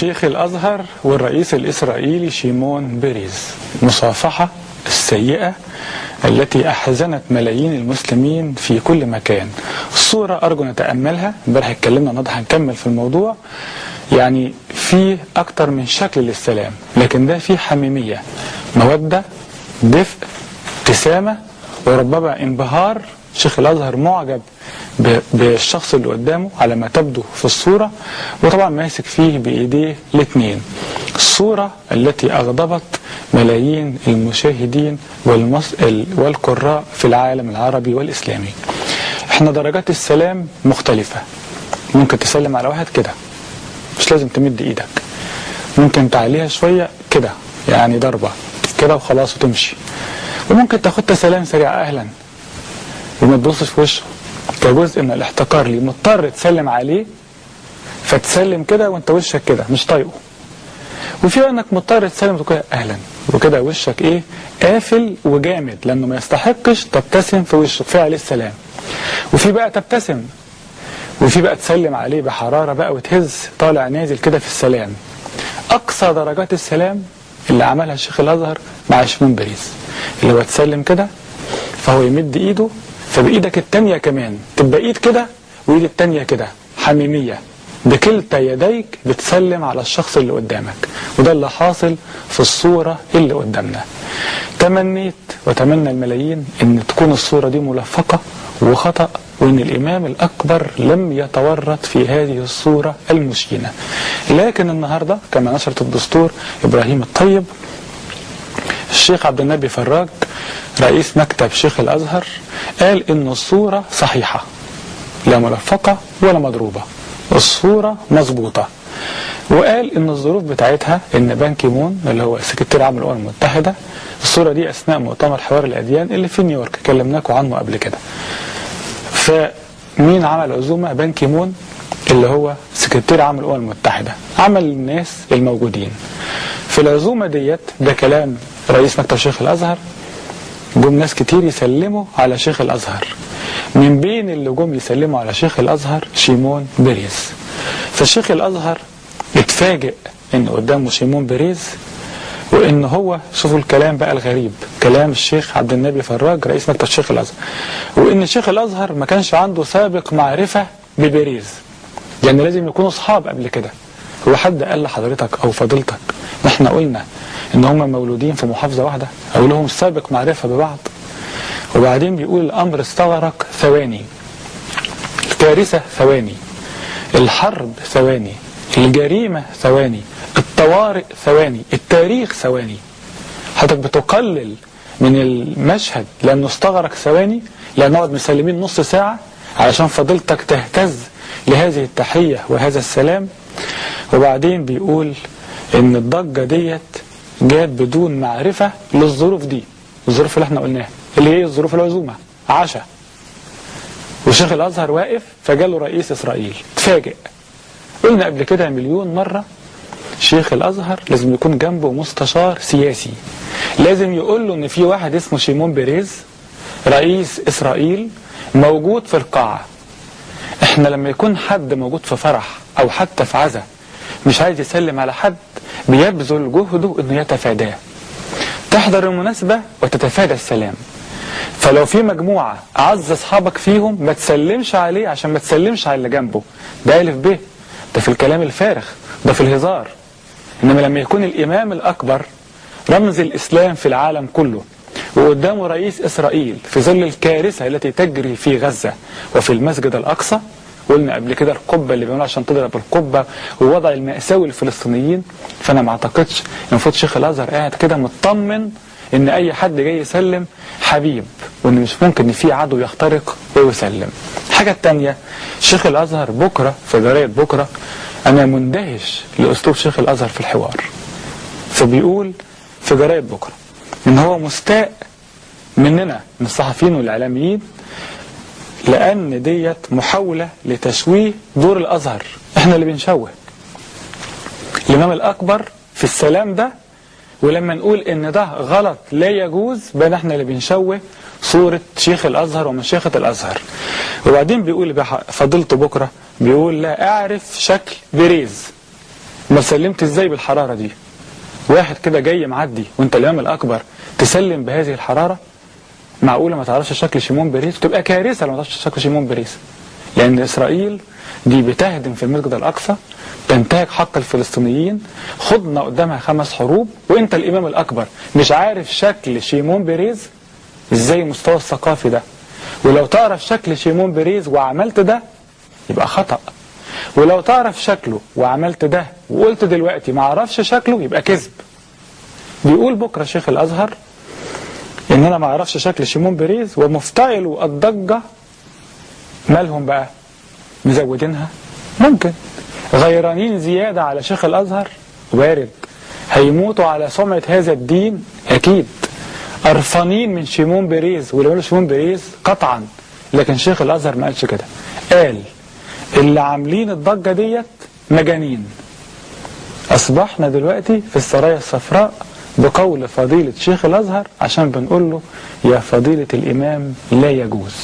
شيخ الأزهر والرئيس الإسرائيلي شيمون بيريز، مصافحة السيئة التي أحزنت ملايين المسلمين في كل مكان. الصورة أرجو نتأملها، امبارح اتكلمنا النهارده هنكمل في الموضوع. يعني في أكتر من شكل للسلام، لكن ده فيه حميمية، مودة، دفء، ابتسامة، وربما انبهار. شيخ الأزهر معجب بالشخص اللي قدامه على ما تبدو في الصورة، وطبعا ماسك فيه بإيديه الاثنين. الصورة التي أغضبت ملايين المشاهدين والقراء في العالم العربي والإسلامي. احنا درجات السلام مختلفة. ممكن تسلم على واحد كده، مش لازم تمد ايدك، ممكن تعليها شوية كده، يعني ضربة كده وخلاص وتمشي. وممكن تاخد سلام سريع، أهلا، وما تبصش في وشه كجزء من الاحتقار ليه. مضطر تسلم عليه فتسلم كده وانت وشك كده مش طايقه. وفي انك مضطر تسلم وتقول اهلا وكده وشك ايه قافل وجامد، لانه ما يستحقش تبتسم في وشه، كفايه عليه السلام. وفي بقى تبتسم، وفي بقى تسلم عليه بحراره بقى وتهز طالع نازل كده في السلام. اقصى درجات السلام اللي عملها الشيخ الازهر مع شيمون بيريز، اللي هو تسلم كده فهو يمد ايده، فبايدك التانية كمان تبقى ايد كده وايد التانية كده، حميمية، بكلتا يديك بتسلم على الشخص اللي قدامك. وده اللي حاصل في الصورة اللي قدامنا. تمنيت وتمنى الملايين ان تكون الصورة دي ملفقة وخطأ، وان الامام الاكبر لم يتورط في هذه الصورة المشينة. لكن النهاردة كما نشرت الدستور ابراهيم الطيب، الشيخ عبد النبي فراج رئيس مكتب شيخ الازهر قال ان الصورة صحيحة، لا ملفقة ولا مضروبة، الصورة مظبوطة. وقال ان الظروف بتاعتها ان بان كي مون اللي هو سكرتير عام الامم المتحدة، الصورة دي اثناء مؤتمر حوار الاديان اللي في نيويورك كلمناكم عنه قبل كده. فمين عمل عزومة؟ بان كي مون اللي هو سكرتير عام الامم المتحدة، عمل الناس الموجودين في العزومة ديت. ده كلام رئيس مكتب شيخ الازهر. جم ناس كتير يسلموا على شيخ الازهر، من بين اللي جم يسلموا على شيخ الازهر شيمون بيريز. فالشيخ الازهر اتفاجئ ان قدامه شيمون بيريز، وان هو، شوفوا الكلام بقى الغريب، كلام الشيخ عبد النبي فراج رئيس مكتب شيخ الازهر، وان شيخ الازهر ما كانش عنده سابق معرفة ببيريز، يعني لازم يكونوا اصحاب قبل كده. هو حد قال لحضرتك او فضيلتك احنا قلنا ان هم مولودين في محافظة واحدة او لهم سابق معرفة ببعض؟ وبعدين بيقول الامر استغرق ثواني، الكارثة ثواني، الحرب ثواني، الجريمة ثواني، الطوارئ ثواني، التاريخ ثواني. حضرتك بتقلل من المشهد لانه استغرق ثواني، لان نقعد مسلمين نص ساعة علشان فضيلتك تهتز لهذه التحية وهذا السلام. وبعدين بيقول ان الضجة ديت جات بدون معرفة للظروف دي، الظروف اللي احنا قلناها اللي هي الظروف العزومة، عشاء، وشيخ الازهر واقف فجاله رئيس اسرائيل، تفاجئ. قلنا قبل كده مليون مرة شيخ الازهر لازم يكون جنبه مستشار سياسي، لازم يقول له ان في واحد اسمه شيمون بيريز رئيس اسرائيل موجود في القاعة. احنا لما يكون حد موجود في فرح او حتى في عزاء مش عايز يسلم على حد، بيبذل جهده انه يتفاداه، تحضر المناسبة وتتفادى السلام. فلو في مجموعة اعز اصحابك فيهم ما تسلمش عليه عشان ما تسلمش على اللي جنبه، ده الف ب، ده في الكلام الفارغ، ده في الهزار. انما لما يكون الامام الاكبر رمز الاسلام في العالم كله وقدامه رئيس اسرائيل في ظل الكارثة التي تجري في غزة وفي المسجد الاقصى، قلنا قبل كده القبة اللي بيعملوها عشان تضرب القبة ووضع المأساوي للفلسطينيين، فانا ما اعتقدش المفروض شيخ الازهر قاعد كده مطمن ان اي حد جاي يسلم حبيب، وان مش ممكن ان في عدو يخترق ويسلم. الحاجة التانية، شيخ الازهر بكرة في جريدة بكرة، انا مندهش لاسلوب شيخ الازهر في الحوار، فبيقول في جريدة بكرة ان هو مستاء مننا من الصحفيين والاعلاميين لان ديت محاولة لتشويه دور الازهر. احنا اللي بنشوه الامام الاكبر في السلام ده، ولما نقول ان ده غلط لا يجوز بقى احنا اللي بنشوه صورة شيخ الازهر ومشيخة الازهر. وبعدين بيقول فضيلته بكرة، بيقول لا اعرف شكل بيريز، ما سلمت ازاي بالحرارة دي؟ واحد كده جاي معدي وانت الإمام الأكبر تسلم بهذه الحرارة؟ معقولة ما تعرفش شكل شيمون بيريز؟ تبقى كارثة لو ما تعرفش شكل شيمون بيريز، لأن إسرائيل دي بتهدم في المسجد الأقصى، تنتهك حق الفلسطينيين، خضنا قدامها 5 حروب، وانت الإمام الأكبر مش عارف شكل شيمون بيريز؟ ازاي المستوى الثقافي ده؟ ولو تعرف شكل شيمون بيريز وعملت ده يبقى خطأ، ولو تعرف شكله وعملت ده وقلت دلوقتي ما عرفش شكله يبقى كذب. بيقول بكرة شيخ الأزهر ان انا ما اعرفش شكل شيمون بيريز، ومفتعلوا الضجة مالهم بقى؟ مزودينها؟ ممكن. غيرانين زيادة على شيخ الأزهر؟ وارد. هيموتوا على سمعة هذا الدين؟ أكيد. قرفانين من شيمون بيريز واللي قالوا شيمون بيريز قطعا، لكن شيخ الأزهر ما قالش كده. قال اللي عاملين الضجة ديت مجانين. أصبحنا دلوقتي في السرايا الصفراء بقول فضيلة شيخ الأزهر عشان بنقول له يا فضيلة الإمام لا يجوز.